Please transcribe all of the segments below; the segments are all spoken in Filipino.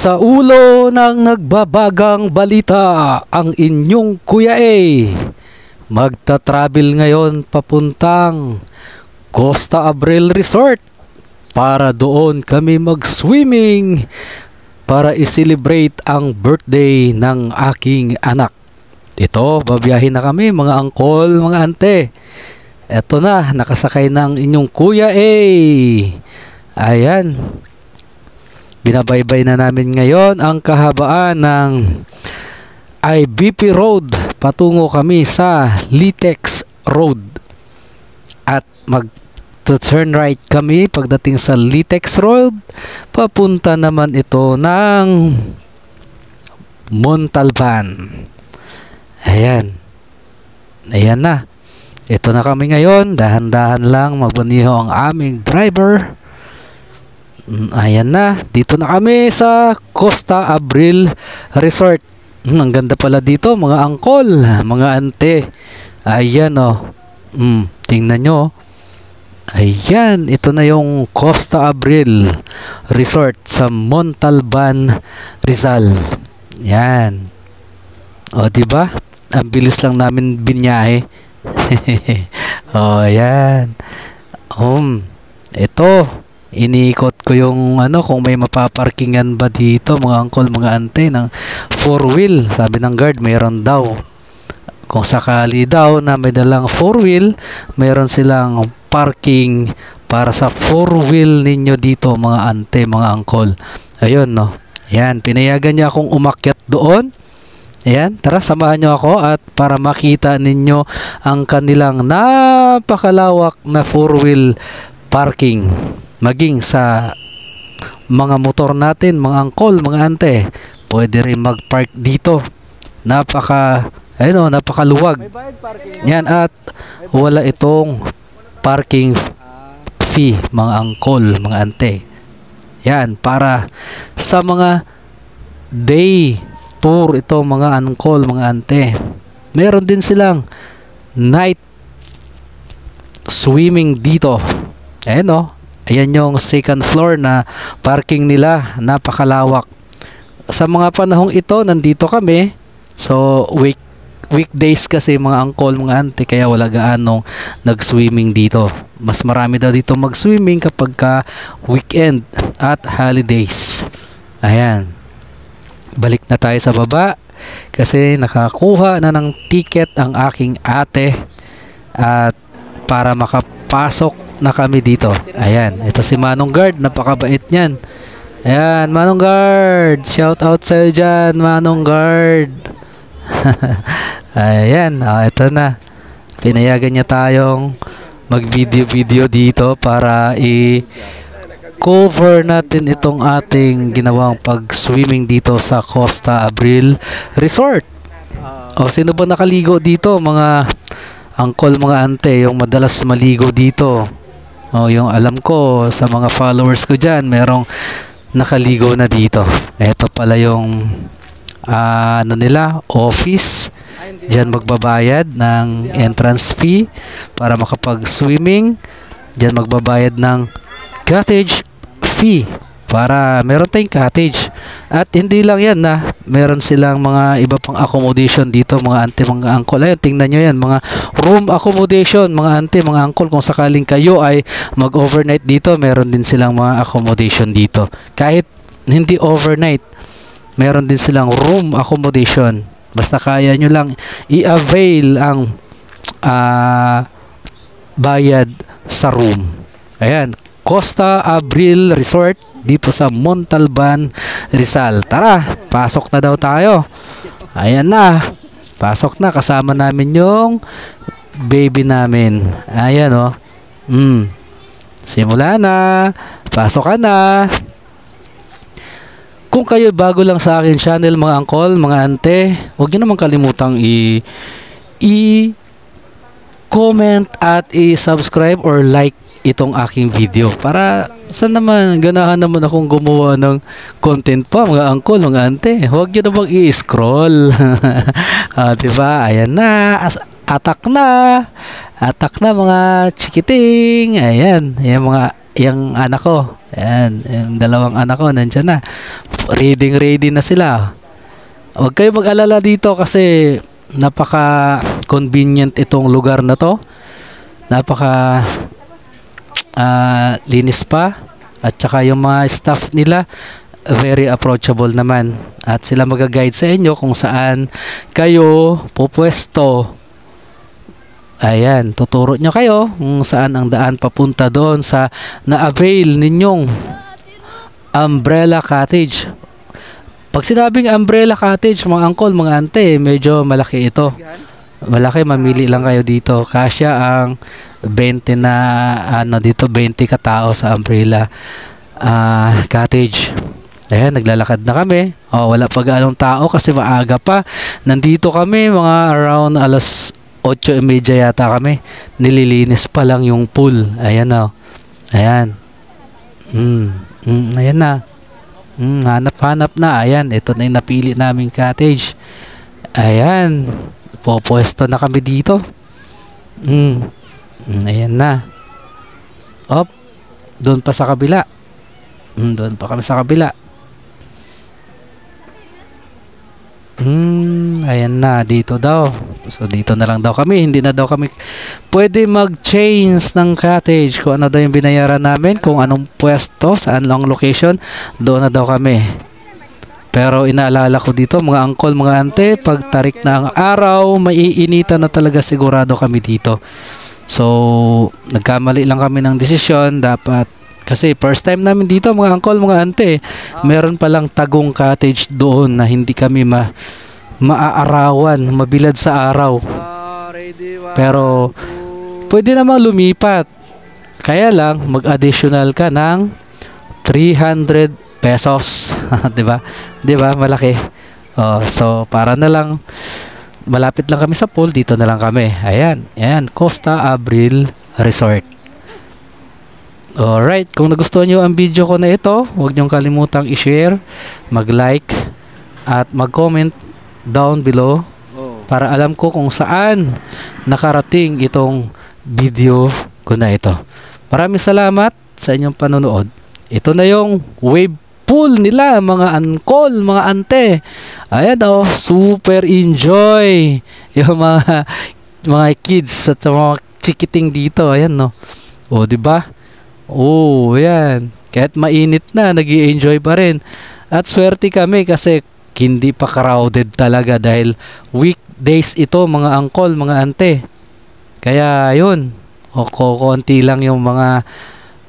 Sa ulo ng nagbabagang balita, ang inyong Kuya A magta-travel ngayon papuntang Costa Abril Resort para doon kami mag-swimming para i-celebrate ang birthday ng aking anak. Ito, babiyahin na kami mga angkol, mga ante. Eto na, nakasakay na ang inyong Kuya A. Ayan. Binabaybay na namin ngayon ang kahabaan ng IBP Road. Patungo kami sa Litex Road. At mag-turn right kami pagdating sa Litex Road. Papunta naman ito ng Montalban. Ayan. Ayan na. Ito na kami ngayon. Dahan-dahan lang magbaniho ang aming driver. Ayan na, dito na kami sa Costa Abril Resort. Ang ganda pala dito mga angkol, mga ante. Ayan o, tingnan nyo. Ayan, ito na yung Costa Abril Resort sa Montalban, Rizal. Ayan. O diba, ang bilis lang namin binyahe. O ayan. Ito, iniikot ko yung kung may mapaparkingan ba dito mga angkol, mga ante ng 4-wheel. Sabi ng guard mayroon daw. Kung sakali daw na may dalang 4-wheel, mayroon silang parking para sa 4-wheel ninyo dito mga ante, mga angkol. Ayun no. Ayan, pinayagan niya akong umakyat doon. Ayan, tara samahan nyo ako at para makita ninyo ang kanilang napakalawak na 4-wheel parking. Maging sa mga motor natin, mga angkol, mga ante, pwede rin mag-park dito. Napakaluwag. Yan, at wala itong parking fee, mga angkol, mga ante. Yan, para sa mga day tour ito, mga angkol, mga ante. Meron din silang night swimming dito. Ayan o. Ayan yung second floor na parking nila. Napakalawak. Sa mga panahong ito, nandito kami. So, weekdays kasi mga angkol, mga ante, kaya wala gaanong nag-swimming dito. Mas marami daw dito mag-swimming kapag ka weekend at holidays. Ayan. Balik na tayo sa baba kasi nakakuha na ng ticket ang aking ate at para makapasok na kami dito. Ayan, ito si Manong Guard, napakabait niyan. Ayan, Manong Guard, shout out sa'yo dyan, Manong Guard. Ayan, ito na. Pinayagan niya tayong mag-video dito para i-cover natin itong ating ginawang pag-swimming dito sa Costa Abril Resort. O, sino ba nakaligo dito, mga angkol, mga ante, yung madalas maligo dito? O, yung alam ko sa mga followers ko dyan, merong nakaligo na dito. Ito pala yung office. Dyan magbabayad ng entrance fee para makapag-swimming. Dyan magbabayad ng cottage fee para meron tayong cottage. At hindi lang yan na meron silang mga iba pang accommodation dito mga ante, mga angkol. Ayan, tingnan nyo yan, mga room accommodation mga ante, mga angkol. Kung sakaling kayo ay mag-overnight dito, meron din silang mga accommodation dito. Kahit hindi overnight, meron din silang room accommodation. Basta kaya nyo lang i-avail ang bayad sa room. Ayan, Costa Abril Resort dito sa Montalban, Rizal. Tara, pasok na daw tayo. Ayan na. Pasok na, kasama namin yung baby namin. Ayan o. Simula na. Pasok ka na. Kung kayo bago lang sa akin channel, mga angkol, mga ante, huwag nyo naman kalimutang i-comment at i-subscribe or like itong aking video para saan naman ganahan naman akong gumawa ng content pa mga angkol, mga ante. Huwag nyo na bang i-scroll. Diba? Ayan na. Atak na! Atak na mga chikiting! Ayan, yung anak ko. Ayan, yung dalawang anak ko, nandyan na. Ready na sila. Huwag kayo mag-alala dito kasi napaka-convenient itong lugar na to. Napaka linis pa. At saka yung mga staff nila, very approachable naman. At sila mag-guide sa inyo kung saan kayo pupwesto. Ayan, tuturo nyo kayo kung saan ang daan papunta doon sa na-avail ninyong umbrella cottage. Pag sinabing umbrella cottage, mga uncle, mga ante, medyo malaki ito. Malaki, mamili lang kayo dito. Kasya ang 20 na, dito 20 katao sa umbrella cottage. Ayan, naglalakad na kami. Wala pa gaanong tao kasi maaga pa. Nandito kami, mga around alas 8:30 yata kami. Nililinis pa lang yung pool. Ayan o. Ayan. Ayan na. Hanap-hanap na. Ayan, ito na yung napili naming cottage. Ayan. Popwesto na kami dito. Ayan na. Doon pa sa kabila. Doon pa kami sa kabila. Ayan na, dito daw. So dito na lang daw kami, hindi na daw kami pwede mag-change ng cottage. Kung ano daw yung binayaran namin, kung anong pwesto, saan lang location, doon na daw kami. Pero inaalala ko dito, mga uncle, mga ante, pag tarik na ang araw, maiinitan na talaga sigurado kami dito. So nagkamali lang kami ng desisyon. Dapat, kasi first time namin dito, mga uncle, mga ante, meron palang tagong cottage doon na hindi kami maaarawan, mabilad sa araw. Pero pwede namang lumipat. Kaya lang mag-additional ka ng 300 pesos. 'Di ba? 'Di ba? Malaki. So para na lang malapit lang kami sa pool, dito na lang kami. Ayan, Costa Abril Resort. Alright, kung nagustuhan nyo ang video ko na ito, huwag nyong kalimutang i-share, mag-like, at mag-comment down below para alam ko kung saan nakarating itong video ko na ito. Maraming salamat sa inyong panonood. Ito na yung wave pool nila, mga uncle, mga ante. Ayan super enjoy yung mga kids at mga chikiting dito. Ayan diba? Ayan. Kahit mainit na, nag-i-enjoy pa rin. At swerte kami kasi hindi pa crowded talaga dahil weekdays ito, mga uncle, mga ante. Kaya yun, konti lang yung mga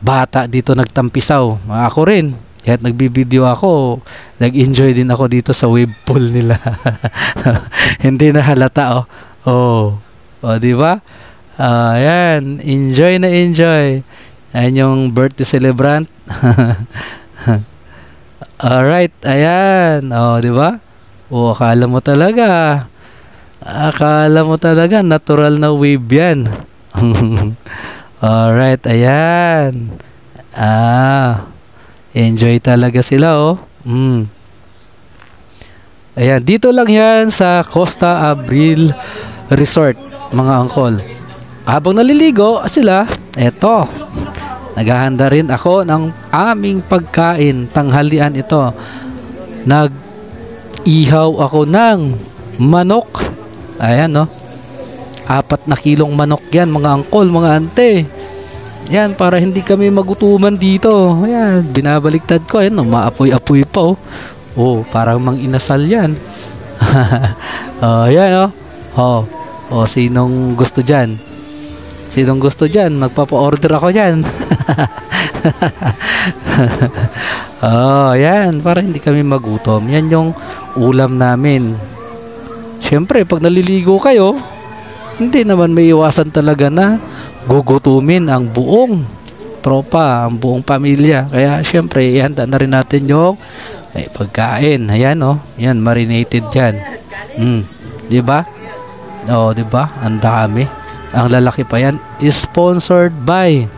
bata dito nagtampisaw. Ako rin, kahit nagbibideo ako, nag-enjoy din ako dito sa wave pool nila. Hindi na halata diba? Ayan, enjoy na enjoy. Ayan yung birthday celebrant. Alright, ayan. Diba? Akala mo talaga natural na wave yan. Alright, ayan. Enjoy talaga sila Ayan, dito lang yan sa Costa Abril Resort, mga uncle. Habang naliligo sila, eto, naghahanda rin ako ng aming pagkain, tanghalian ito. Nag-ihaw ako ng manok. Ayan 4 na kilong manok yan, mga uncle, mga ante. Yan, para hindi kami magutuman dito. Ayan, binabaliktad ko. Ayan, maapoy-apoy pa parang mang-inasal yan. Ayan sinong gusto dyan? Magpapa-order ako dyan. Yan, para hindi kami magutom. Yan yung ulam namin. Siyempre, pag naliligo kayo, hindi naman may iwasan talaga na gugutumin ang buong tropa, ang buong pamilya. Kaya siyempre, ihanda na rin natin yung pagkain. Ayan yan, marinated yan. Diba? Diba? Ang dami. Ang lalaki pa yan. Sponsored by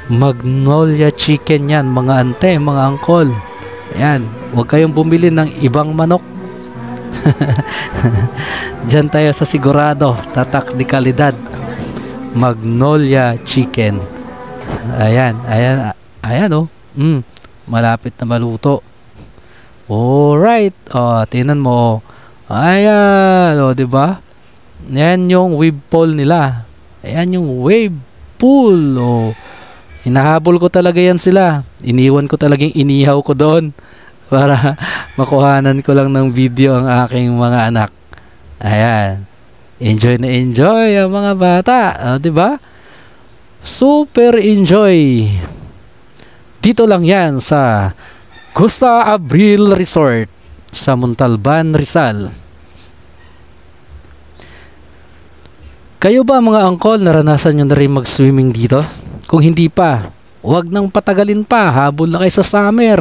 Magnolia Chicken yan, mga ante, mga uncle. Ayan, huwag kayong bumili ng ibang manok. Diyan tayo sa sigurado, tatak de kalidad. Magnolia Chicken. Ayan, ayan, ayan oh. Malapit na maluto. Alright. Oh, tingnan mo. Ayan, oh, 'di ba? Yan yung wave pool nila. Ayan yung wave pool. Oh. Hinahabol ko talaga yan sila. Iniwan ko talagang inihaw ko doon para makuhanan ko lang ng video ang aking mga anak. Ayan. Enjoy na enjoy ang mga bata, 'di ba? Super enjoy. Dito lang 'yan sa Costa Abril Resort sa Montalban, Rizal. Kayo ba mga angkol, naranasan nyo na rin mag-swimming dito? Kung hindi pa, huwag nang patagalin pa, habol na kayo sa summer.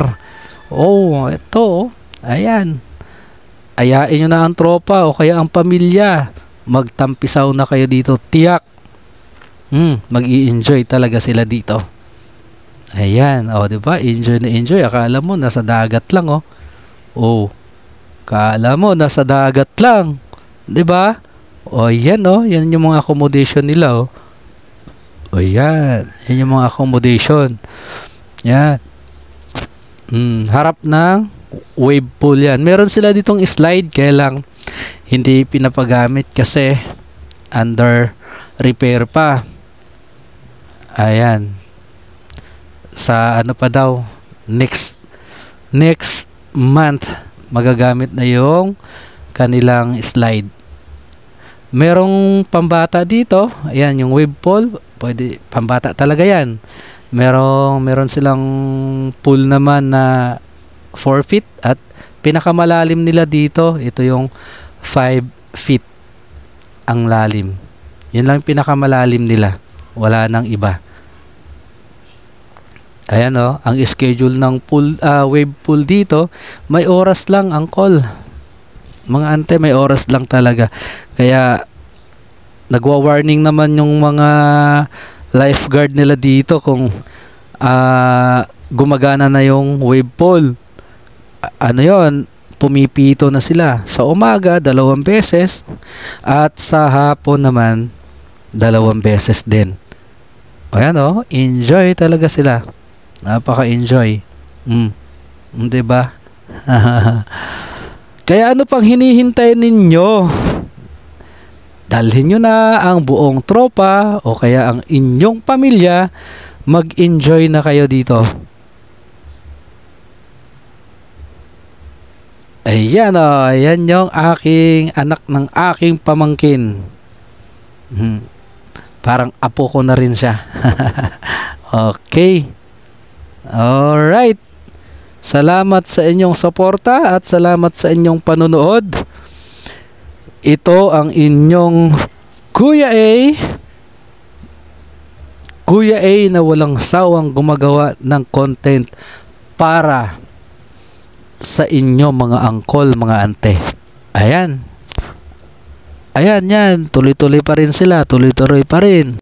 Oh, ito, ayan. Ayain nyo na ang tropa o kaya ang pamilya. Magtampisaw na kayo dito, tiyak. Mag-i-enjoy talaga sila dito. Ayan, oh, 'di ba? Enjoy na enjoy. Akala mo nasa dagat lang, oh. Oh. Akala mo nasa dagat lang, 'di ba? Oh, yan, oh. Yan yung mga accommodation nila, oh. Oh, yan. Yan yung mga accommodation. Yan. Harap ng wave pool yan. Meron sila ditong slide, kaya lang hindi pinapagamit kasi under repair pa. Ayan. Sa ano pa daw, next month magagamit na yung kanilang slide. Merong pambata dito. Ayan yung wave pool. Pwede pambata talaga yan. Meron silang pool naman na 4 feet at pinakamalalim nila dito, ito yung 5 feet ang lalim. Yun lang pinakamalalim nila. Wala nang iba. Ayan, oh, ang schedule ng pool, wave pool dito, may oras lang, angkol. Mga ante, may oras lang talaga. Kaya nagwa-warning naman yung mga lifeguard nila dito kung gumagana na yung wave pool. Ano yon, pumipito na sila sa umaga 2 beses at sa hapon naman 2 beses din. Ayan, oh, enjoy talaga sila. Napaka-enjoy. 'Di ba? Kaya ano pang hinihintay ninyo? Dalhin nyo na ang buong tropa o kaya ang inyong pamilya, mag-enjoy na kayo dito. Ayan, o, ayan yung aking anak ng aking pamangkin. Parang apo ko na rin siya. Okay. Alright. Salamat sa inyong suporta at salamat sa inyong panonood. Ito ang inyong Kuya A na walang sawang gumagawa ng content para sa inyo mga angkol, mga ante. Ayan. Ayan yan. Tuloy-tuloy pa rin sila. Tuloy-tuloy pa rin.